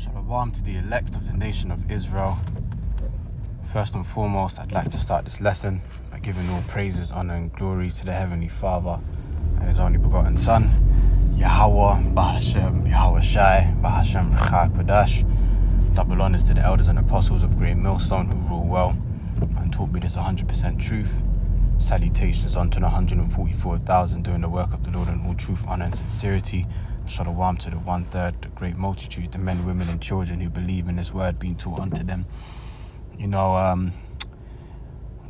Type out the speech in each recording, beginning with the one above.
Shalom to the elect of the nation of Israel. First and foremost, I'd like to start this lesson by giving all praises, honor and glory to the Heavenly Father and His only begotten Son, Yahweh, Bahashem, Yahweh Shai, Bahashem, Rechai Kodash. Double honors to the elders and apostles of Great Millstone who rule well and taught me this 100% truth. Salutations unto the 144,000 doing the work of the Lord in all truth, honor and sincerity. Shalom to the 1/3, the great multitude, the men, women and children who believe in this word being taught unto them. You know,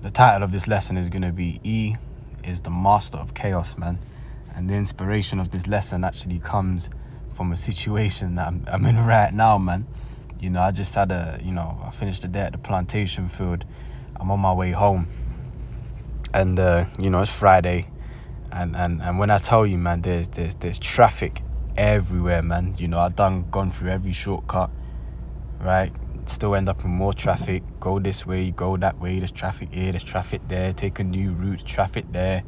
the title of this lesson is going to be E is the Master of Chaos, man. And the inspiration of this lesson actually comes from a situation that I'm in right now, man. You know, I just had I finished the day at the plantation field. I'm on my way home. And, it's Friday. And when I tell you, man, there's traffic everywhere, man. You know, I've gone through every shortcut, right? Still end up in more traffic. Go this way, go that way. There's traffic here, there's traffic there. Take a new route, traffic there.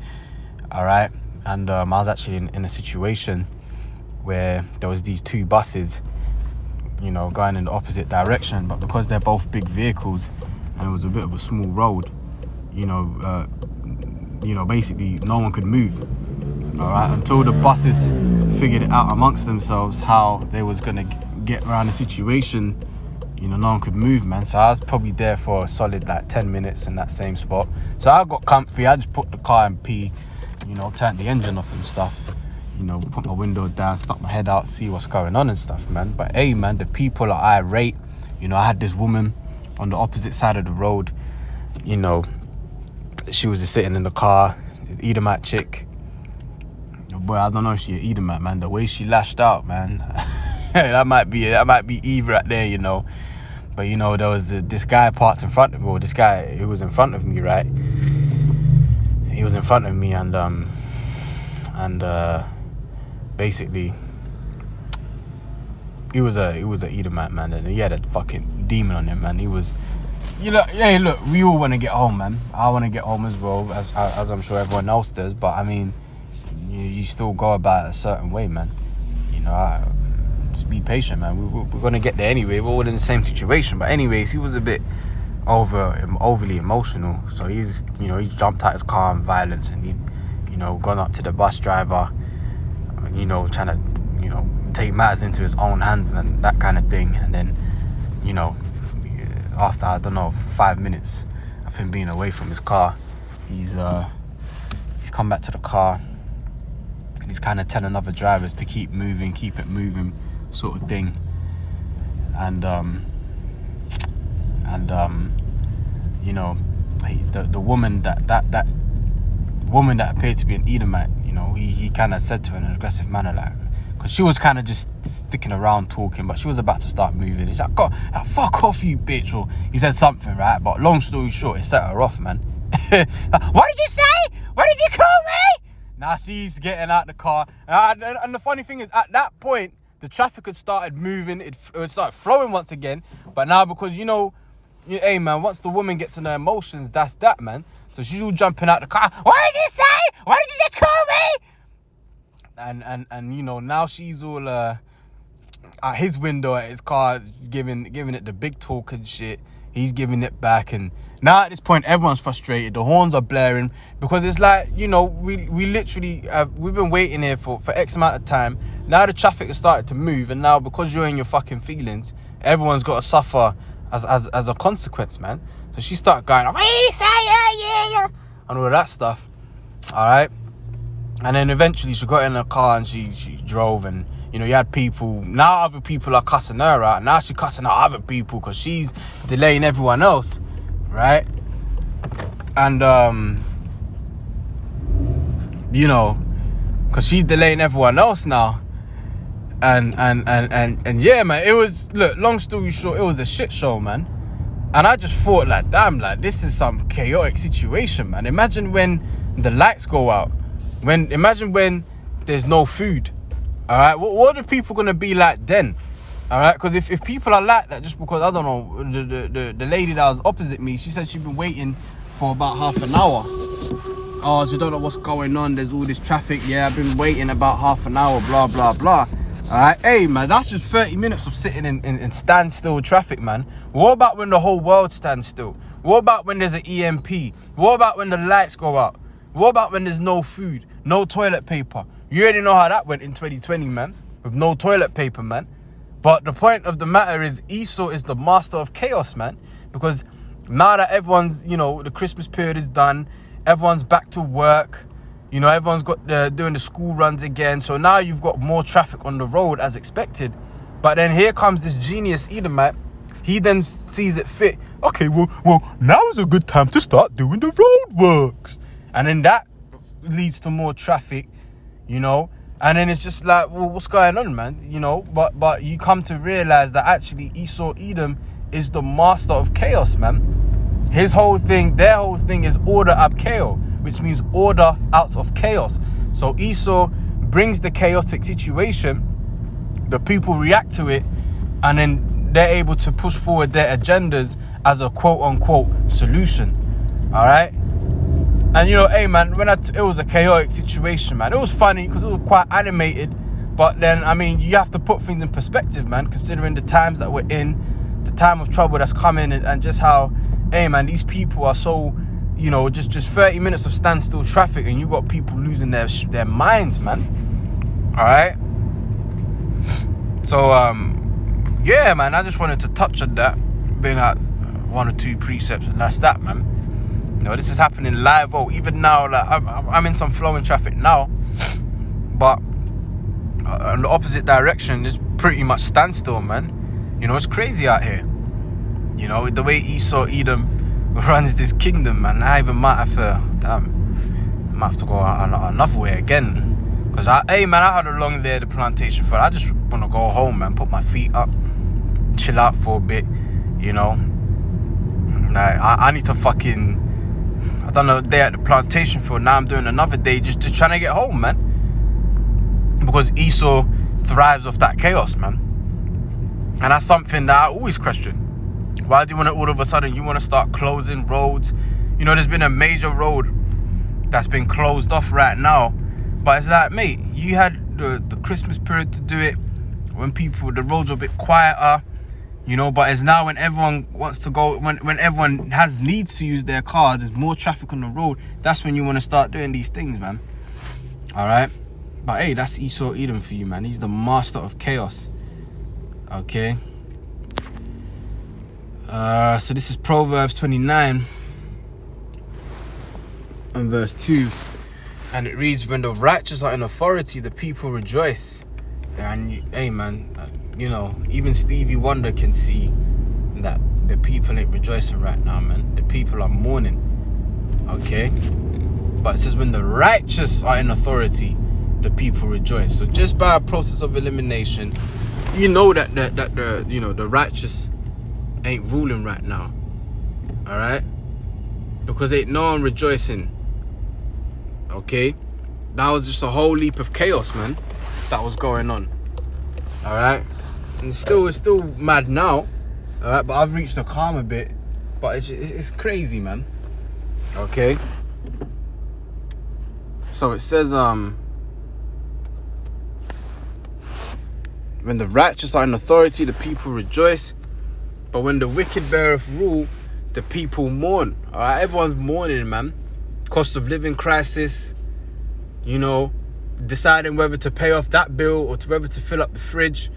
All right. And I was actually in a situation where there was these two buses, you know, going in the opposite direction. But because they're both big vehicles and it was a bit of a small road, basically no one could move. All right, until the buses figured it out amongst themselves how they was gonna get around the situation. You know, no one could move, man. So I was probably there for a solid 10 minutes in that same spot. So I got comfy. I just put the car in P, turned the engine off and stuff. Put my window down, stuck my head out, see what's going on and stuff, man. But hey, man, the people are irate. I had this woman on the opposite side of the road. She was just sitting in the car, Edomite chick. Boy, I don't know if she an Edomite, man. The way she lashed out, man, that might be Eve right there, But there was this guy parked in front of me. Or this guy who was in front of me, right? He was in front of me, and basically, he was a Edomite, man, and he had a fucking demon on him, man. He was. Hey, look, we all want to get home, man. I want to get home as well, as I'm sure everyone else does. But, I mean, you still go about it a certain way, man. Just be patient, man. We're going to get there anyway. We're all in the same situation. But anyways, he was a bit overly emotional. So he's jumped out his car in violence and he, gone up to the bus driver, trying to, take matters into his own hands and that kind of thing. And then, after, 5 minutes of him being away from his car, he's come back to the car and he's kind of telling other drivers to keep it moving sort of thing. And the woman that woman that appeared to be an Edomite, he kind of said to her in an aggressive manner, because she was kind of just sticking around talking, but she was about to start moving. He's like, God, fuck off, you bitch. Or he said something, right? But long story short, it set her off, man. What did you say? What did you call me? Now she's getting out the car. And the funny thing is, at that point, the traffic had started moving. It started flowing once again. But now, because, hey, man, once the woman gets in her emotions, that's that, man. So she's all jumping out the car. What did you say? What did you just call me? And now she's all at his window at his car, giving it the big talk and shit. He's giving it back, and now at this point everyone's frustrated. The horns are blaring because it's like, we literally we've been waiting here for X amount of time. Now the traffic has started to move, and now because you're in your fucking feelings, everyone's got to suffer as a consequence, man. So she started going, what do you say? Yeah, and all that stuff. All right. And then eventually she got in her car and she drove, and you had people. Now other people are cussing her out. Now she's cussing out other people because she's delaying everyone else, right? And because she's delaying everyone else now. And yeah, man, it was, look, long story short, it was a shit show, man. And I just thought, damn, this is some chaotic situation, man. Imagine when the lights go out. Imagine when there's no food. All right, what are people gonna be like then? All right, because if people are like that, just because, I don't know, the lady that was opposite me, she said she'd been waiting for about half an hour. Oh, she don't know what's going on. There's all this traffic. Yeah, I've been waiting about half an hour. Blah blah blah. Alright, hey man, that's just 30 minutes of sitting in standstill traffic, man. What about when the whole world stands still? What about when there's an EMP? What about when the lights go out? What about when there's no food, no toilet paper? You already know how that went in 2020, man, with no toilet paper, man. But the point of the matter is Esau is the master of chaos, man, because now that everyone's, the Christmas period is done, everyone's back to work, everyone's got doing the school runs again. So now you've got more traffic on the road as expected. But then here comes this genius Edomite. He then sees it fit. Okay, well, now is a good time to start doing the road works. And then that leads to more traffic, And then it's just like, well, what's going on, man? But you come to realize that actually Esau Edom is the master of chaos, man. Their whole thing is order ab chaos, which means order out of chaos. So Esau brings the chaotic situation, the people react to it, and then they're able to push forward their agendas as a quote-unquote solution. All right? And, hey, man, it was a chaotic situation, man. It was funny because it was quite animated. But then, I mean, you have to put things in perspective, man, considering the times that we're in, the time of trouble that's coming, and just how, hey, man, these people are so, just 30 minutes of standstill traffic, and you got people losing their minds, man. All right? So, yeah, man, I just wanted to touch on that, bring out one or two precepts, and that's that, man. This is happening live. Even now, like I'm in some flowing traffic now, but in the opposite direction is pretty much standstill, man. It's crazy out here. The way Esau Edom runs this kingdom, man. I even might have to go another way again, because I had a long day at the plantation for. I just want to go home, man. Put my feet up, chill out for a bit. Like I need to fucking. I done a day at the plantation field. Now I'm doing another day just trying to get home, man. Because Esau thrives off that chaos, man. And that's something that I always question. Why do you want to all of a sudden you want to start closing roads? There's been a major road that's been closed off right now. But it's like, mate, you had the Christmas period to do it when the roads were a bit quieter. But it's now when everyone wants to go, when everyone has needs to use their cars, there's more traffic on the road. That's when you want to start doing these things, man. All right? But hey, that's Esau Edom for you, man. He's the master of chaos. Okay? So this is Proverbs 29 and verse 2. And it reads, when the righteous are in authority, the people rejoice. And hey, man, even Stevie Wonder can see that the people ain't rejoicing right now, man. The people are mourning. Okay? But it says when the righteous are in authority, the people rejoice. So just by a process of elimination, that the righteous ain't ruling right now. All right? Because ain't no one rejoicing. Okay? That was just a whole leap of chaos, man, that was going on. All right? And it's still mad now, all right. But I've reached a calmer bit. But it's crazy, man. Okay. So it says, when the righteous are in authority, the people rejoice. But when the wicked beareth rule, the people mourn. All right. Everyone's mourning, man. Cost of living crisis. Deciding whether to pay off that bill or whether to fill up the fridge.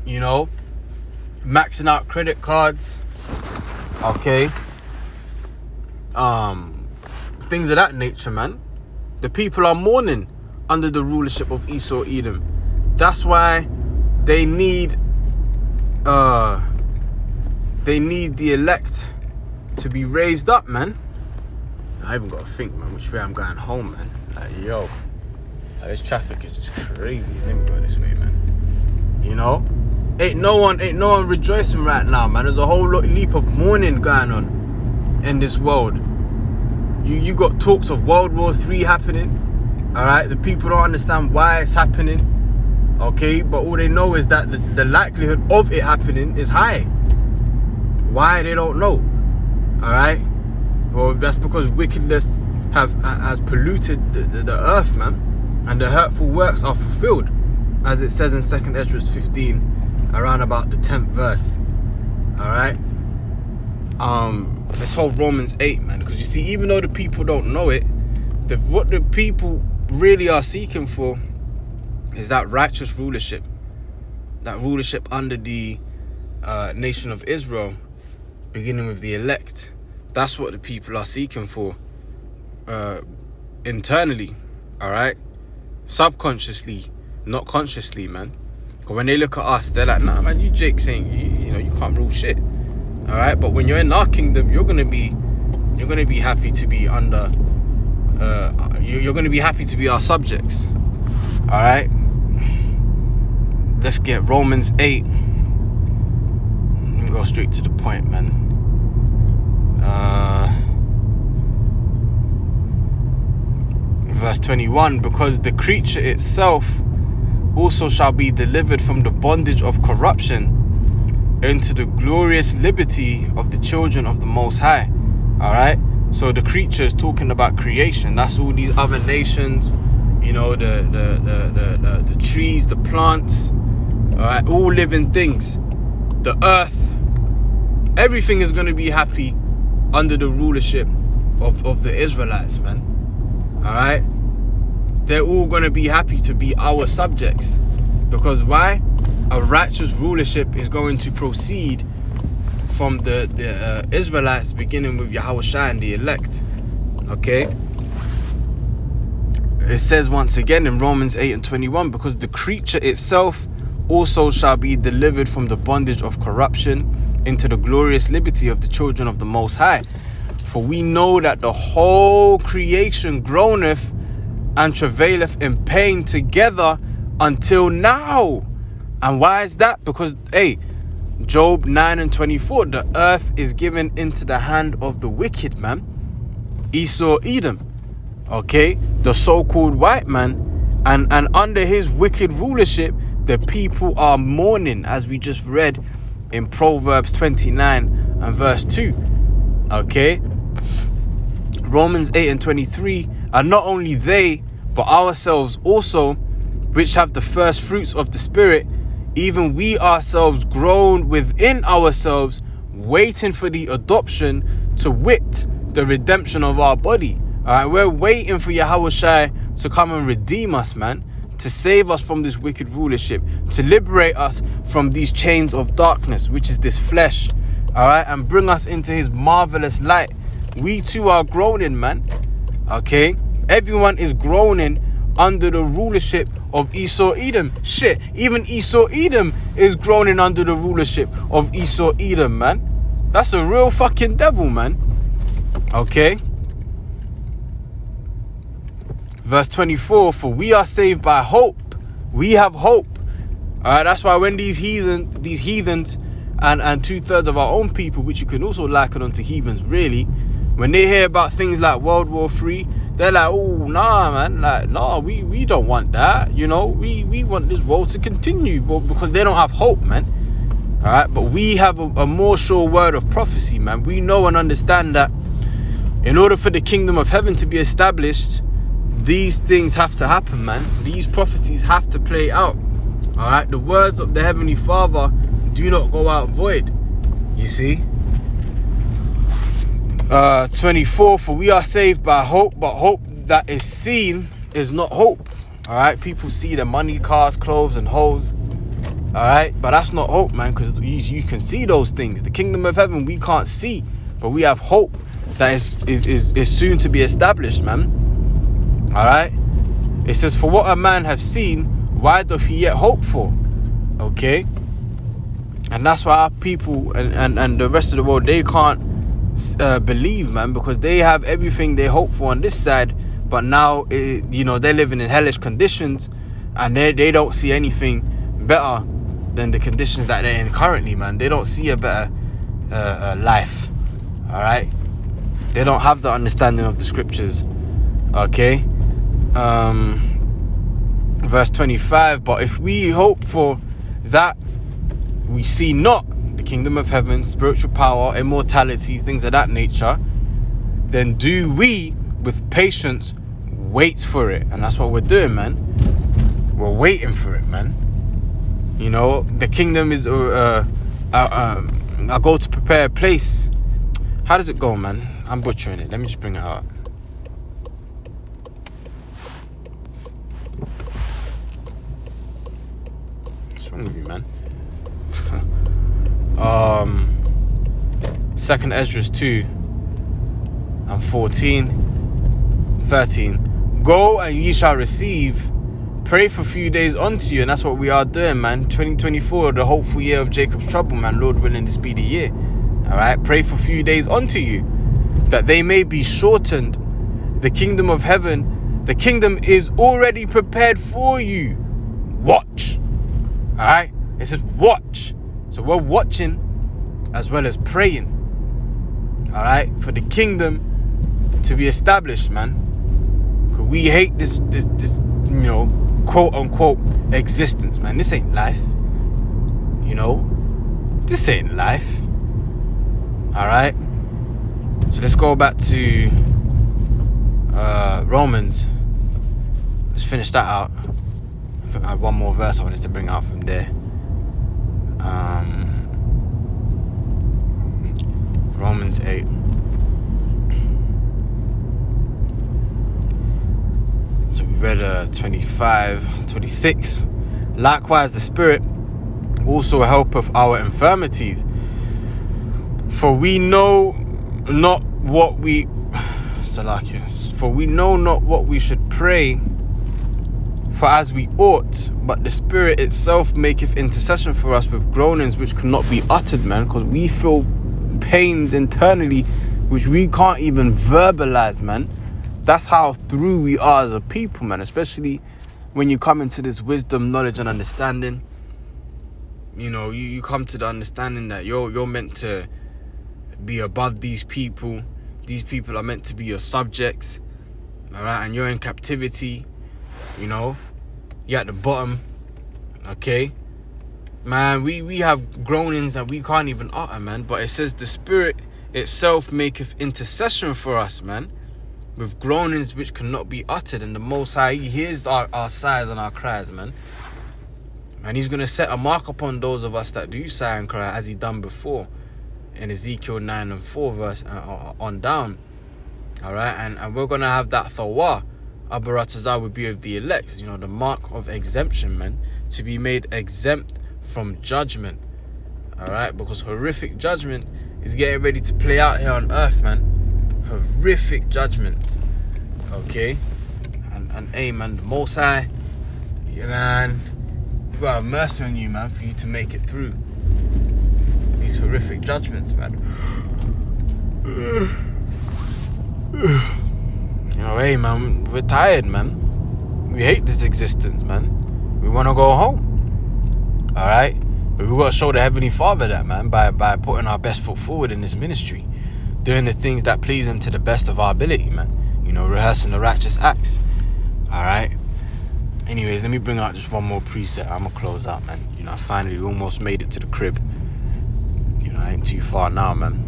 Maxing out credit cards, okay, things of that nature, man. The people are mourning under the rulership of Esau Edom. That's why they need the elect to be raised up, man. I even got to think, man, which way I'm going home, man. Like, this traffic is just crazy. Let me go this way, man. Ain't no one rejoicing right now, man. There's a whole leap of mourning going on in this world. You got talks of World War III happening. All right, the people don't understand why it's happening. Okay, but all they know is that the likelihood of it happening is high. Why, they don't know. All right, well, that's because wickedness has polluted the earth, man, and the hurtful works are fulfilled. as it says in 2nd Ezra 15, around about the 10th verse. Alright? This whole Romans 8, man, because you see, even though the people don't know it, what the people really are seeking for is that righteous rulership. That rulership under the nation of Israel, beginning with the elect. That's what the people are seeking for internally, alright? Subconsciously, not consciously, man. Because when they look at us, they're like, nah, man, you Jakes ain't, you can't rule shit. Alright, but when you're in our kingdom, you're gonna be happy to be under. You're gonna be happy to be our subjects. Alright, let's get Romans 8. Go straight to the point, man. Verse 21, because the creature itself also shall be delivered from the bondage of corruption into the glorious liberty of the children of the Most High. Alright, so the creature is talking about creation. That's all these other nations, the trees, the plants, alright, all living things, the earth. Everything is going to be happy under the rulership of the Israelites, man. Alright, they're all going to be happy to be our subjects. Because why? A righteous rulership is going to proceed from the Israelites, beginning with Yahushua and the elect. Okay? It says once again in Romans 8 and 21, because the creature itself also shall be delivered from the bondage of corruption into the glorious liberty of the children of the Most High. For we know that the whole creation groaneth and travaileth in pain together until now. And why is that? Because, Job 9 and 24, the earth is given into the hand of the wicked man, Esau Edom, okay, the so-called white man, and under his wicked rulership, the people are mourning, as we just read in Proverbs 29 and verse 2, okay. Romans 8 and 23, and not only they, but ourselves also, which have the first fruits of the Spirit, even we ourselves groan within ourselves, waiting for the adoption, to wit, the redemption of our body. Alright, we're waiting for Yahushua to come and redeem us, man, to save us from this wicked rulership, to liberate us from these chains of darkness, which is this flesh, alright, and bring us into his marvelous light. We too are groaning, man. Okay, everyone is groaning under the rulership of Esau Edom. Shit, even Esau Edom is groaning under the rulership of Esau Edom, man. That's a real fucking devil, man. Okay. Verse 24, for we are saved by hope. We have hope. Alright, that's why when these heathens and 2/3 of our own people, which you can also liken onto heathens really, when they hear about things like World War III, they're like, oh, nah, man, like, nah, we don't want that, we want this world to continue, because they don't have hope, man. Alright, but we have a more sure word of prophecy, man. We know and understand that in order for the kingdom of heaven to be established, these things have to happen, man. These prophecies have to play out. Alright, the words of the Heavenly Father do not go out void. You see? 24, for we are saved by hope, but hope that is seen is not hope. Alright, people see the money, cars, clothes, and hoes. Alright, but that's not hope, man, because you can see those things. The kingdom of heaven we can't see, but we have hope that is soon to be established, man. Alright, it says, for what a man have seen, why doth he yet hope for? Okay, and that's why our people and the rest of the world, they can't believe, man, because they have everything they hope for on this side, but now they're living in hellish conditions, and they don't see anything better than the conditions that they're in currently, man. They don't see a better life. All right, they don't have the understanding of the scriptures. Okay. Verse 25, but if we hope for that we see not, the kingdom of heaven, spiritual power, immortality, things of that nature, then do we with patience wait for it. And that's what we're doing, man. We're waiting for it, man. You know, the kingdom is I go to prepare a place. How does it go, man? I'm butchering it. Let me just bring it out. What's wrong with you, man? 2nd Ezra 2 and 14, 13. Go and ye shall receive. Pray for a few days unto you, and that's what we are doing, man. 2024, the hopeful year of Jacob's trouble, man. Lord willing, this be the year. All right, pray for a few days unto you, that they may be shortened. The kingdom of heaven, the kingdom is already prepared for you. Watch. All right, it says watch. So we're watching as well as praying. All right, for the kingdom to be established, man. Because we hate this, you know, quote unquote existence, man. This ain't life. You know, this ain't life. All right, so let's go back to Romans. Let's finish that out. I think I had one more verse I wanted to bring out from there. Romans 8. So we read 25, 26. Likewise, the Spirit also helpeth our infirmities. For we know not what we should pray for as we ought, but the Spirit itself maketh intercession for us with groanings which cannot be uttered, man, because we feel pains internally which we can't even verbalize, man. That's how through we are as a people, man, especially when you come into this wisdom, knowledge and understanding. You know, you come to the understanding that you're meant to be above these people. These people are meant to be your subjects, all right? And you're in captivity, you know. You're at the bottom, okay? Man, we have groanings that we can't even utter, man. But it says the Spirit itself maketh intercession for us, man, with groanings which cannot be uttered. And the Most High, He hears our sighs and our cries, man. And He's going to set a mark upon those of us that do sigh and cry, as He done before in Ezekiel 9 and 4 verse on down. All right, and we're going to have that thawah. Abaratazah would be of the elect, you know, the mark of exemption, man, to be made exempt from judgment. All right, because horrific judgment is getting ready to play out here on earth, man. Horrific judgment. Okay, and hey, man, the Most High, yeah, man, you gotta have mercy on you, man, for you to make it through these horrific judgments, man. You know, hey, man, we're tired, man. We hate this existence, man. We want to go home. All right? But we got to show the Heavenly Father that, man, by putting our best foot forward in this ministry. Doing the things that please Him to the best of our ability, man. You know, rehearsing the righteous acts. All right? Anyways, let me bring out just one more preset. I'm going to close out, man. You know, I finally almost made it to the crib. You know, I ain't too far now, man.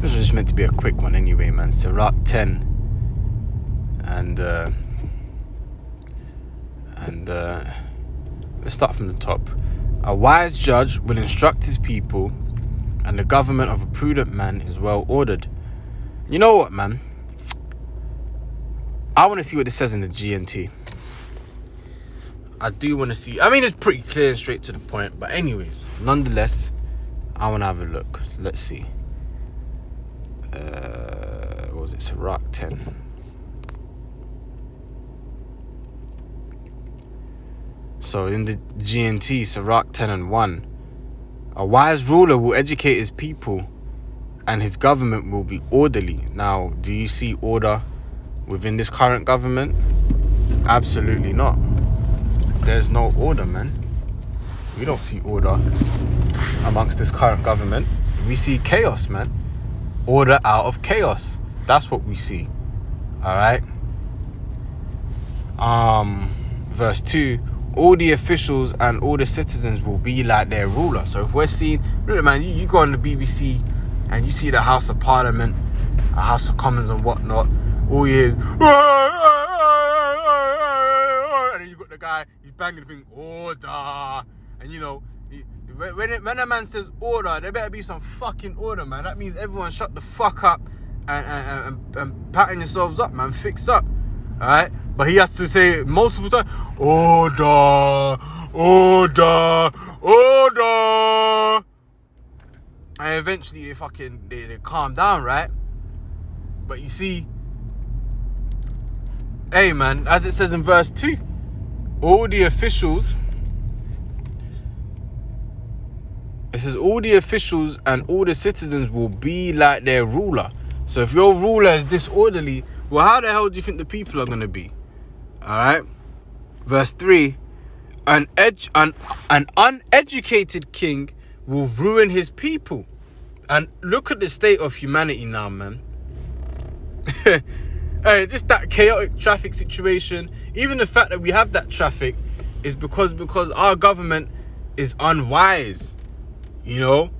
This was just meant to be a quick one anyway, man. Sirach 10. And let's start from the top. A wise judge will instruct his people, and the government of a prudent man is well ordered. You know what, man? I want to see what this says in the GNT. I do want to see. I mean, it's pretty clear and straight to the point. But anyways, nonetheless, I want to have a look. Let's see. What was it? Sirach 10. So in the GNT, Sirach 10 and 1, a wise ruler will educate his people and his government will be orderly. Now, do you see order within this current government? Absolutely not. There's no order, man. We don't see order amongst this current government. We see chaos, man. Order out of chaos. That's what we see. All right. Verse 2. All the officials and all the citizens will be like their ruler. So if we're seeing, look, man, you go on the BBC and you see the House of Parliament, a House of Commons and whatnot, all you hear, and then you got the guy, he's banging the thing, order. And you know, when a man says order, there better be some fucking order, man. That means everyone shut the fuck up and patting yourselves up, man. Fix up, alright? But he has to say it multiple times, order, order, order. And eventually they calm down, right? But you see, hey man, as it says in verse 2, all the officials and all the citizens will be like their ruler. So if your ruler is disorderly, well, how the hell do you think the people are going to be? Alright? Verse 3, an uneducated king will ruin his people. And look at the state of humanity now, man. Just that chaotic traffic situation. Even the fact that we have that traffic is because our government is unwise. You know,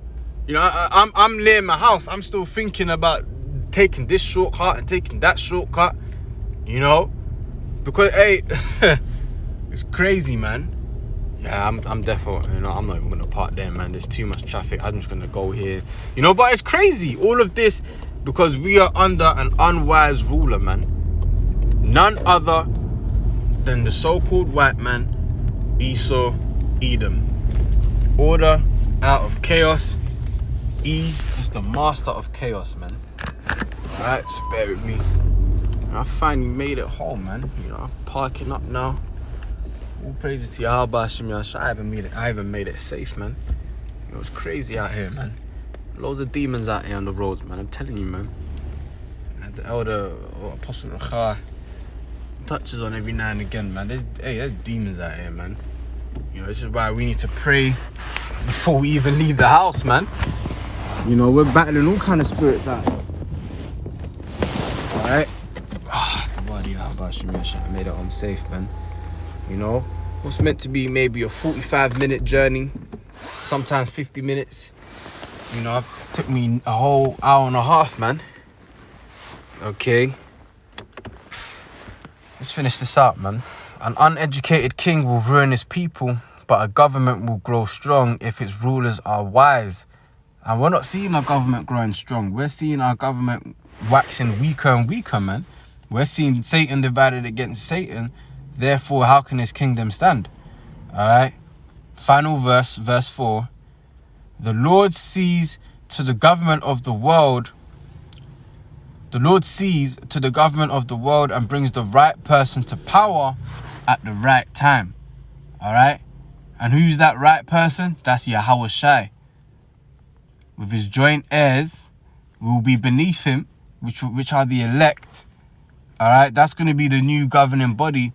I'm near my house. I'm still thinking about taking this shortcut and taking that shortcut. You know, because hey, it's crazy, man. Yeah, I'm definitely, I'm not even gonna park there, man. There's too much traffic. I'm just gonna go here. You know, but it's crazy. All of this because we are under an unwise ruler, man. None other than the so-called white man, Esau, Edom. Order out of chaos. E is the master of chaos, man. Alright, just bear with me. I finally made it home, man. You know, I'm parking up now. All praises to Yahweh Hashem Yahshua. I even made it safe, man. You know, it's crazy out here, man. Loads of demons out here on the roads, man. I'm telling you, man. And the elder or Apostle Rachah touches on every now and again, man. There's demons out here, man. You know, this is why we need to pray before we even leave the house, man. You know, we're battling all kind of spirits out here. Alright? The body of Hashem Yahshua. I made it home safe, man. You know, what's meant to be maybe a 45-minute journey, sometimes 50 minutes. You know, it took me a whole hour and a half, man. Okay. Let's finish this out, man. An uneducated king will ruin his people, but a government will grow strong if its rulers are wise. And we're not seeing our government growing strong. We're seeing our government waxing weaker and weaker, man. We're seeing Satan divided against Satan. Therefore, how can his kingdom stand? Alright. Final verse, verse 4. The Lord sees to the government of the world. The Lord sees to the government of the world and brings the right person to power at the right time. Alright. And who's that right person? That's Yahweh Shai. With his joint heirs will be beneath him, which are the elect. Alright. That's going to be the new governing body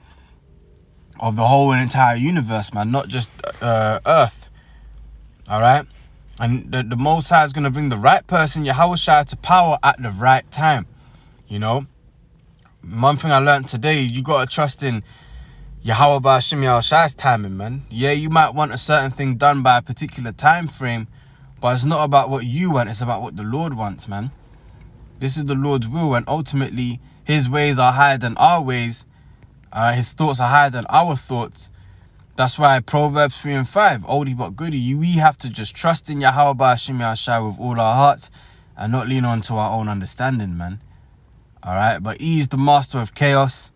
of the whole and entire universe, man, not just Earth. Alright? And the Most High is going to bring the right person, Yahweh Shai, to power at the right time. You know? One thing I learned today, you got to trust in Yahweh Hashem Yahshua's timing, man. Yeah, you might want a certain thing done by a particular time frame, but it's not about what you want, it's about what the Lord wants, man. This is the Lord's will, and ultimately, his ways are higher than our ways. His thoughts are higher than our thoughts. That's why Proverbs 3 and 5, oldie but goodie, we have to just trust in Yahweh Hashem Yahshua with all our hearts and not lean on to our own understanding, man. Alright, but he is the master of chaos.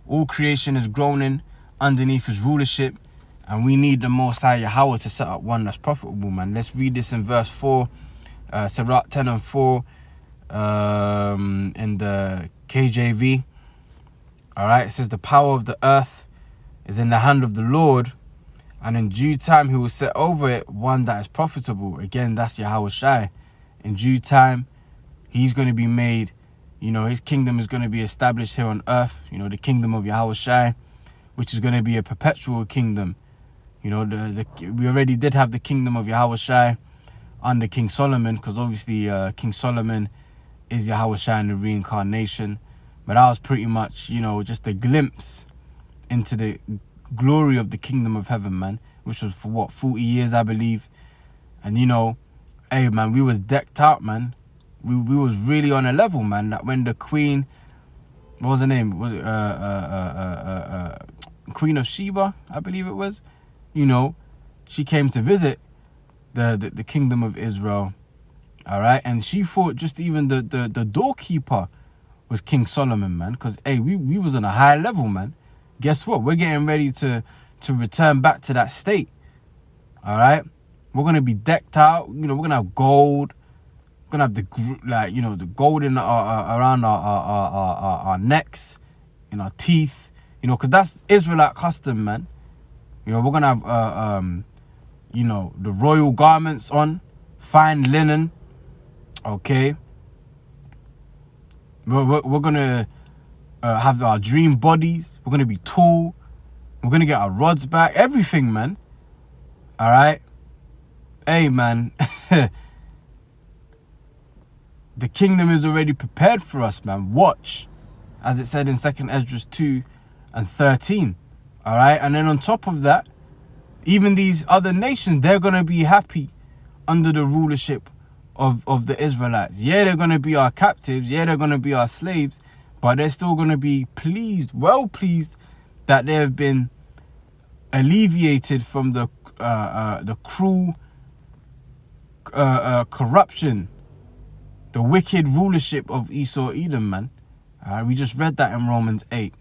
All creation is groaning underneath his rulership, and we need the Most High Yahweh to set up one that's profitable, man. Let's read this in verse 4, Sirach 10 and 4, in the KJV. Alright, it says the power of the earth is in the hand of the Lord, and in due time he will set over it one that is profitable. Again, that's Yahweh Shai. In due time, he's going to be made, you know, his kingdom is going to be established here on earth. You know, the kingdom of Yahweh Shai, which is going to be a perpetual kingdom. You know, we already did have the kingdom of Yahweh Shai under King Solomon, because obviously King Solomon is Yahweh Shai in the reincarnation. But that was pretty much, you know, just a glimpse into the glory of the kingdom of heaven, man. Which was for what, 40 years, I believe. And, you know, hey, man, we was decked out, man. We was really on a level, man. That when the queen, what was her name? Was it Queen of Sheba, I believe it was, you know, she came to visit the kingdom of Israel. All right, and she thought just even the doorkeeper was King Solomon, man, because hey, we was on a high level, man. Guess what? We're getting ready to return back to that state. All right, we're gonna be decked out. You know, we're gonna have gold. We're gonna have the gold in around our necks, in our teeth. You know, because that's Israelite custom, man. You know, we're gonna have you know, the royal garments on, fine linen. Okay. We're gonna have our dream bodies. We're gonna be tall. We're gonna get our rods back. Everything, man. All right. Hey, man. The kingdom is already prepared for us, man. Watch, as it said in 2 Esdras 2:13. All right. And then on top of that, even these other nations, they're gonna be happy under the rulership of the Israelites. Yeah, they're going to be our captives. Yeah, they're going to be our slaves. But they're still going to be pleased, well pleased, that they have been alleviated from the cruel corruption, the wicked rulership of Esau Edom, man. We just read that in Romans 8.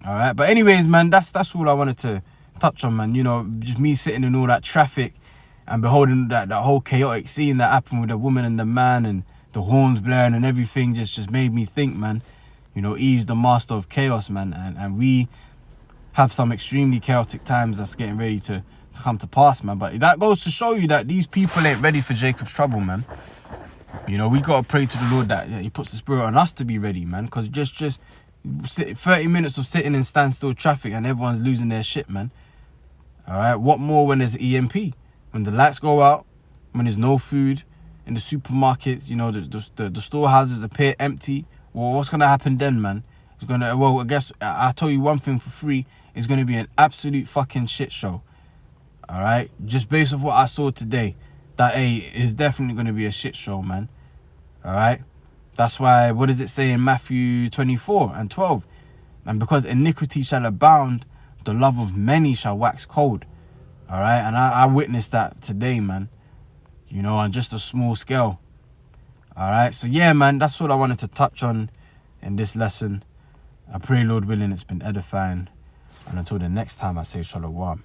All right. But anyways, man, that's all I wanted to touch on, man. You know, just me sitting in all that traffic and beholding that whole chaotic scene that happened with the woman and the man and the horns blaring and everything just made me think, man. You know, he's the master of chaos, man. And we have some extremely chaotic times that's getting ready to come to pass, man. But that goes to show you that these people ain't ready for Jacob's trouble, man. You know, we got to pray to the Lord that he puts the spirit on us to be ready, man. Because just 30 minutes of sitting in standstill traffic and everyone's losing their shit, man. All right, what more when there's EMP? When the lights go out, when there's no food in the supermarkets, you know, the storehouses appear empty. Well, what's going to happen then, man? It's going to, well, I guess I'll tell you one thing for free. It's going to be an absolute fucking shit show. All right? Just based off what I saw today, that is definitely going to be a shit show, man. All right? That's why, what does it say in Matthew 24:12? And because iniquity shall abound, the love of many shall wax cold. All right, and I witnessed that today, man. You know, on just a small scale. All right, so yeah, man, that's all I wanted to touch on in this lesson. I pray, Lord willing, it's been edifying. And until the next time, I say shalom.